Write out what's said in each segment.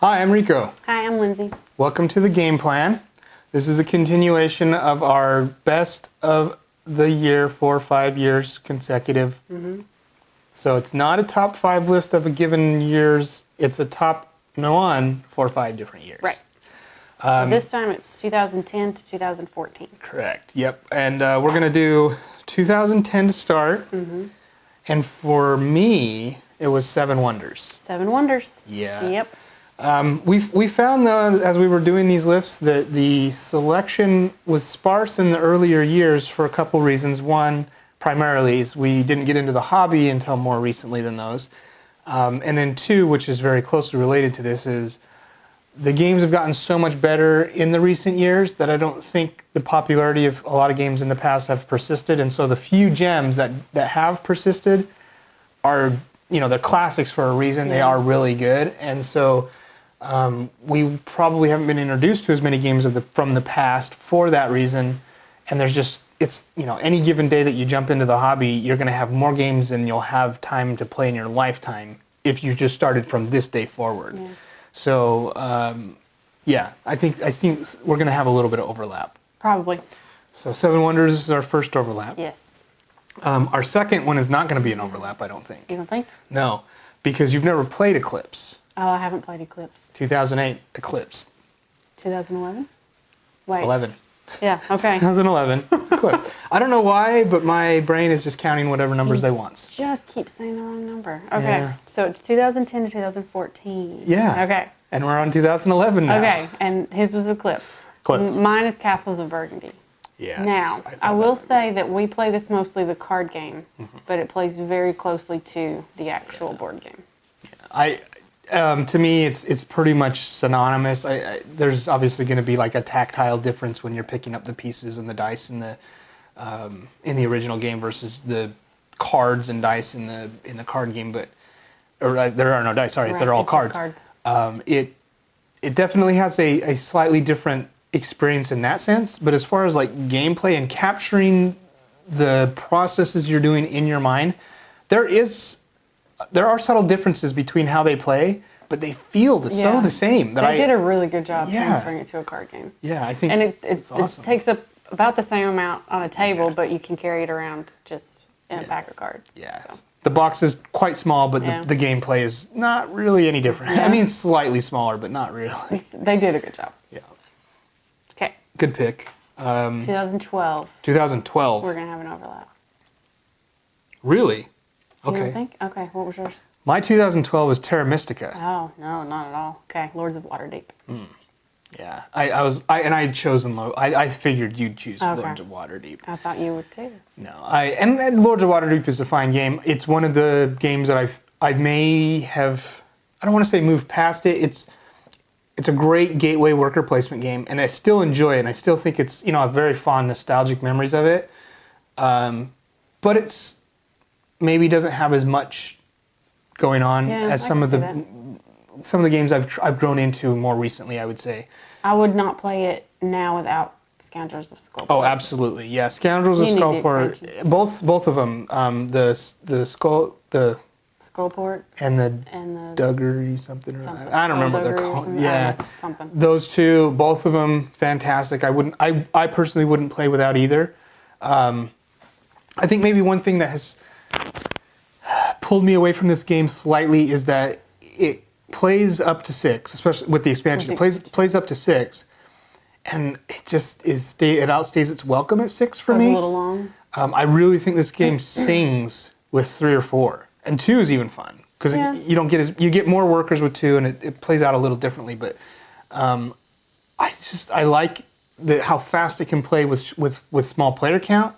Hi, I'm Rico. Hi, I'm Lindsay. Welcome to the game plan. This is a continuation of our best of the year for 5 years consecutive. So it's not a top 5 list of a given year's, it's a top one for 5 different years. Right. So this time it's 2010 to 2014. Correct, yep. And we're going to do 2010 to start. And for me, it was 7 Wonders. 7 Wonders. Yeah. Yep. We found, though, as we were doing these lists, that the selection was sparse in the earlier years for a couple reasons. One, primarily, is we didn't get into the hobby until more recently than those. And then two, which is very closely related to this, is the games have gotten so much better in the recent years that I don't think the popularity of a lot of games in the past have persisted. And so the few gems that have persisted are, they're classics for a reason. Yeah. They are really good. And so we probably haven't been introduced to as many games from the past for that reason. And there's just, any given day that you jump into the hobby, you're going to have more games than you'll have time to play in your lifetime if you just started from this day forward. Yeah. So, I think we're going to have a little bit of overlap. Probably. So 7 Wonders is our first overlap. Yes. Our second one is not going to be an overlap, I don't think. You don't think? No, because you've never played Eclipse. Oh, I haven't played Eclipse. 2008 Eclipse. 2011? Wait. 11. Yeah, okay. 2011 Eclipse. I don't know why, but my brain is just counting whatever numbers they want. Just keep saying the wrong number. Okay. Yeah. So it's 2010 to 2014. Yeah. Okay. And we're on 2011 now. Okay, and his was Eclipse. Eclipse. Mine is Castles of Burgundy. Yes. Now, I will say that we play this mostly the card game, but it plays very closely to the actual board game. To me, it's pretty much synonymous. There's obviously going to be like a tactile difference when you're picking up the pieces and the dice in the original game versus the cards and dice in the card game. But there are no dice. Sorry, Right, they're all it's cards. just cards. It definitely has a slightly different experience in that sense. But as far as like gameplay and capturing the processes you're doing in your mind, there are subtle differences between how they play, but they feel so the same. They did a really good job transferring it to a card game. Yeah, I think it's awesome. It takes up about the same amount on a table, but you can carry it around just in a pack of cards. Yes. So. The box is quite small, but the gameplay is not really any different. Yeah. I mean, slightly smaller, but not really. They did a good job. Yeah. Okay. Good pick. 2012. 2012. We're going to have an overlap. Really? You Okay. don't think? Okay, what was yours? My 2012 was Terra Mystica. Oh, no, not at all. Okay, Lords of Waterdeep. Yeah. I had chosen low. I figured you'd choose Lords of Waterdeep. I thought you would too. No, and Lords of Waterdeep is a fine game. It's one of the games that I may have, I don't want to say moved past it. It's a great gateway worker placement game, and I still enjoy it, and I still think it's, I have very fond nostalgic memories of it. But it's maybe doesn't have as much going on as some of the games I've grown into more recently, I would say. I would not play it now without Scoundrels of Skullport. Oh, absolutely. Yeah, Scoundrels of Skullport. Both of them. The Skullport and the Duggery something. I don't remember what they're called. Yeah, something. Those two, both of them, fantastic. I personally wouldn't play without either. I think maybe one thing that has pulled me away from this game slightly is that it plays up to 6, especially with the expansion. It plays up to 6, and it just it outstays its welcome at 6 for me. A little long. I really think this game sings with 3 or 4, and 2 is even fun because you get more workers with 2, and it plays out a little differently. But I like how fast it can play with small player count,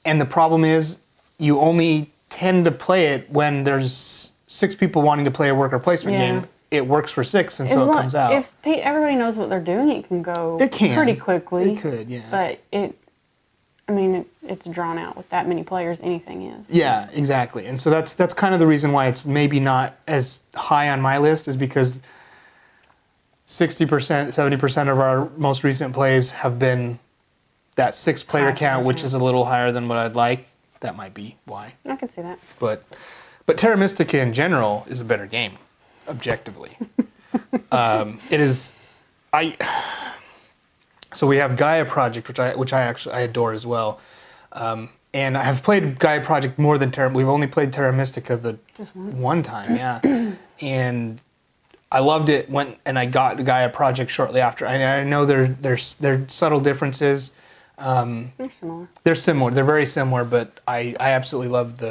and the problem is you only tend to play it when there's 6 people wanting to play a worker placement game. It works for 6, and so it comes out. If everybody knows what they're doing, it can go pretty quickly. It could, yeah. But it's drawn out with that many players. Anything is. Yeah, exactly. And so that's kind of the reason why it's maybe not as high on my list, is because 60%, 70% of our most recent plays have been that 6-player count, which is a little higher than what I'd like. That might be why. I can see that. But Terra Mystica in general is a better game, objectively. It is, so we have Gaia Project, which I actually I adore as well. And I have played Gaia Project more than Terra. We've only played Terra Mystica Just once. one time, yeah. And I loved it. I got Gaia Project shortly after. I know there's subtle differences. They're similar. They're similar. They're very similar, but I absolutely love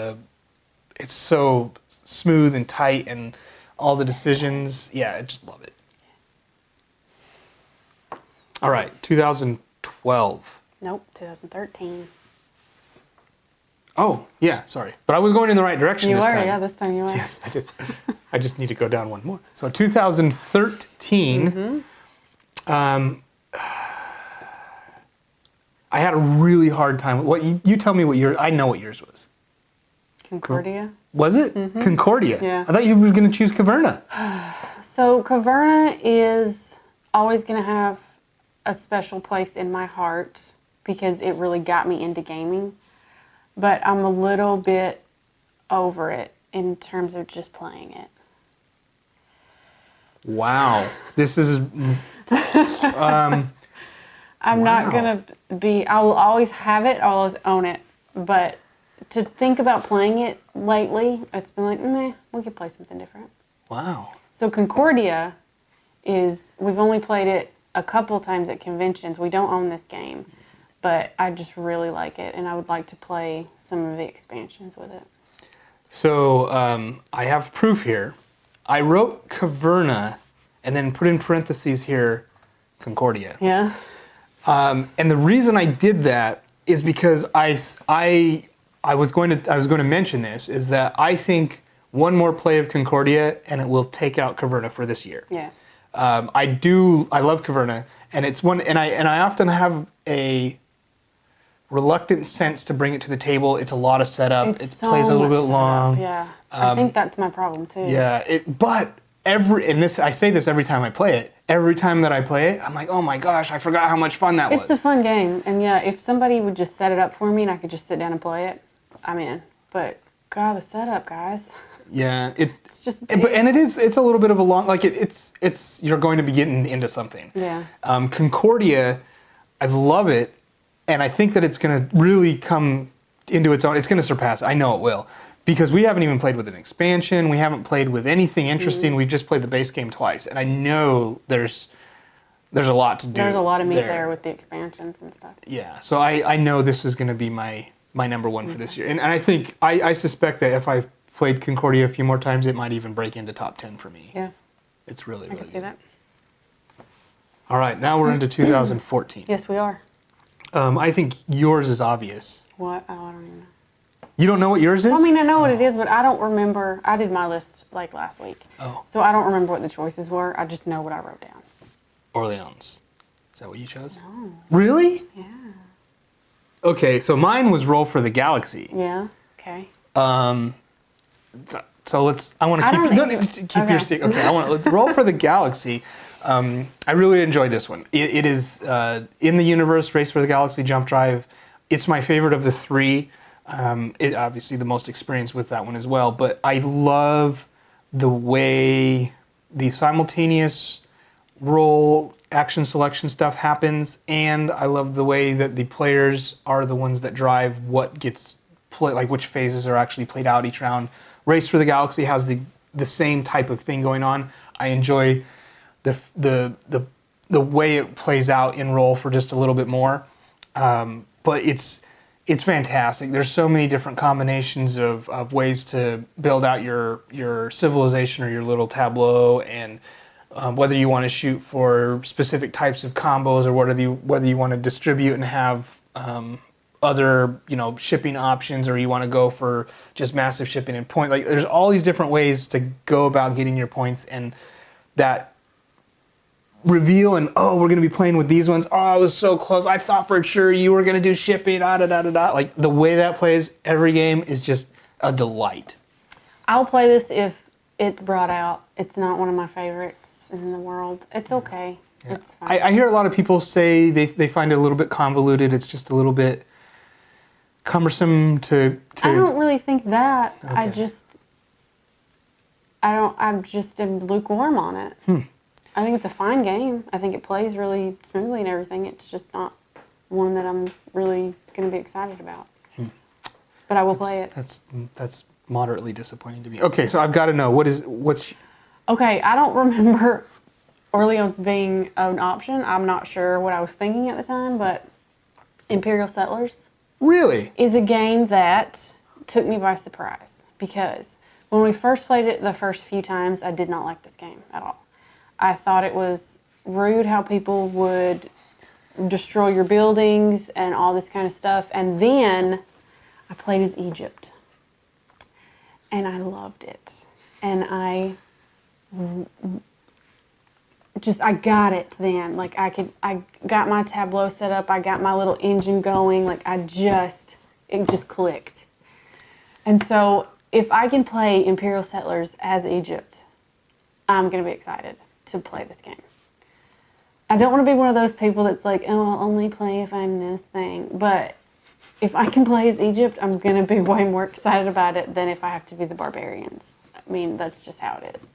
it's so smooth and tight and all the decisions. Yeah, I just love it. All right, 2012. Nope, 2013. Oh, yeah, sorry. But I was going in the right direction You this were, time. yeah, this time you were. Yes, I just need to go down one more. So 2013, I had a really hard time. You tell me what yours? I know what yours was. Concordia. Was it Concordia? Yeah. I thought you were going to choose Caverna. So Caverna is always going to have a special place in my heart because it really got me into gaming. But I'm a little bit over it in terms of just playing it. Wow, this is. I'm not going to be, I will always have it, I'll always own it. But to think about playing it lately, it's been like, meh, we could play something different. Wow. So Concordia we've only played it a couple times at conventions. We don't own this game, but I just really like it, and I would like to play some of the expansions with it. So I have proof here. I wrote Caverna and then put in parentheses here, Concordia. Yeah? And the reason I did that is because I was going to mention this, is that I think one more play of Concordia and it will take out Caverna for this year. Yeah. I love Caverna, and it's one, and I often have a reluctant sense to bring it to the table. It's a lot of setup. It so plays a little much bit setup, long. Yeah. I think that's my problem too. Yeah. I say this every time I play it. Every time that I play it, I'm like, oh my gosh, I forgot how much fun that was. It's a fun game, and yeah, if somebody would just set it up for me and I could just sit down and play it, I'm in. But God, the setup, guys. Yeah, It's just big. it's a little bit of a long, like it's you're going to be getting into something. Yeah. Concordia, I love it, and I think that it's going to really come into its own. It's going to surpass. I know it will, because we haven't even played with an expansion. We haven't played with anything interesting. We've just played the base game twice, and I know there's a lot to do. There's a lot of meat there with the expansions and stuff. Yeah, so I know this is going to be my number one for this year, and I think I suspect that if I played Concordia a few more times, it might even break into top 10 for me. Yeah. It's really, I really can see good. that. All right, now we're into 2014. Yes, we are. I think yours is obvious. What? Oh, I don't even know. You don't know what yours is? Well, I mean, I know what it is, but I don't remember. I did my list like last week. Oh. So I don't remember what the choices were. I just know what I wrote down. Orleans. Is that what you chose? No. Really? Yeah. Okay, so mine was Roll for the Galaxy. Yeah. Okay. So I want to keep okay. your stick. Okay, I want to Roll for the Galaxy. I really enjoyed this one. It is in the universe, Race for the Galaxy, Jump Drive. It's my favorite of the three. It obviously the most experience with that one as well. But I love the way the simultaneous roll action selection stuff happens, and I love the way that the players are the ones that drive what gets played, like which phases are actually played out each round. Race for the Galaxy has the same type of thing going on. I enjoy the way it plays out in Roll for just a little bit more, but it's fantastic. There's so many different combinations of ways to build out your civilization or your little tableau, and whether you want to shoot for specific types of combos or whether you want to distribute and have other shipping options, or you want to go for just massive shipping and point. Like there's all these different ways to go about getting your points, and that reveal and we're going to be playing with these ones. Oh, it was so close. I thought for sure you were going to do shipping. Like the way that plays every game is just a delight. I'll play this if it's brought out. It's not one of my favorites in the world. It's okay. Yeah. It's fine. I hear a lot of people say they find it a little bit convoluted. It's just a little bit cumbersome to I don't really think that. Okay. I just I'm just am lukewarm on it. I think it's a fine game. I think it plays really smoothly and everything. It's just not one that I'm really going to be excited about. But I will play it. That's moderately disappointing to me. Okay, so I've got to know what's. Okay, I don't remember Orleans being an option. I'm not sure what I was thinking at the time, but Imperial Settlers Really? is a game that took me by surprise because when we first played it the first few times, I did not like this game at all. I thought it was rude how people would destroy your buildings and all this kind of stuff. And then I played as Egypt. And I loved it. And I got it then. Like I got my tableau set up. I got my little engine going. Like it just clicked. And so if I can play Imperial Settlers as Egypt, I'm going to be excited to play this game. I don't want to be one of those people that's like, oh, I'll only play if I'm this thing. But if I can play as Egypt, I'm going to be way more excited about it than if I have to be the barbarians. I mean, that's just how it is.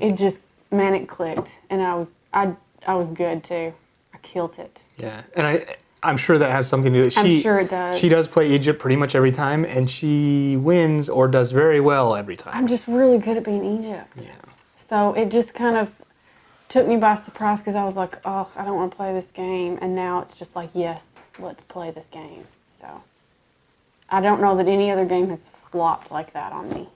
It just, man, it clicked. And I was good too. I killed it. Yeah, and I'm sure that has something to do with it. I'm sure it does. She does play Egypt pretty much every time, and she wins or does very well every time. I'm just really good at being Egypt. Yeah. So it just kind of took me by surprise because I was like, oh, I don't want to play this game. And now it's just like, yes, let's play this game. So I don't know that any other game has flopped like that on me.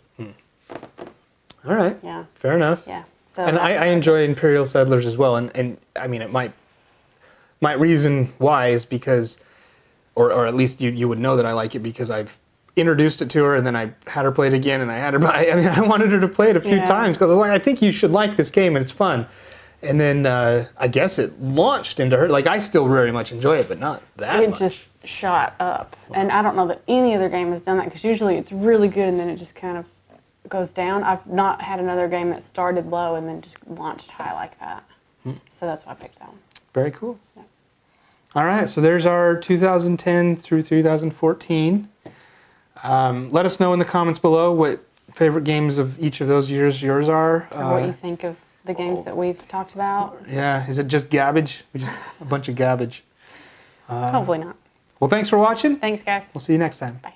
All right. Yeah. Fair enough. Yeah. So And I enjoy Imperial Settlers as well. And I mean, my reason why is because, or at least you would know that I like it because I've introduced it to her and then I had her play it again and I had her buy. I mean, I wanted her to play it a few times because I was like, I think you should like this game and it's fun. And then I guess it launched into her. Like I still very much enjoy it, but not that much. It just shot up. And I don't know that any other game has done that because usually it's really good and then it just kind of goes down. I've not had another game that started low and then just launched high like that. So that's why I picked that one. Very cool. Yeah. All right, so there's our 2010 through 2014. Let us know in the comments below what favorite games of each of those years yours are. Or what you think of the games that we've talked about. Yeah, is it just garbage? Just a bunch of garbage. Hopefully not. Well, thanks for watching. Thanks, guys. We'll see you next time. Bye.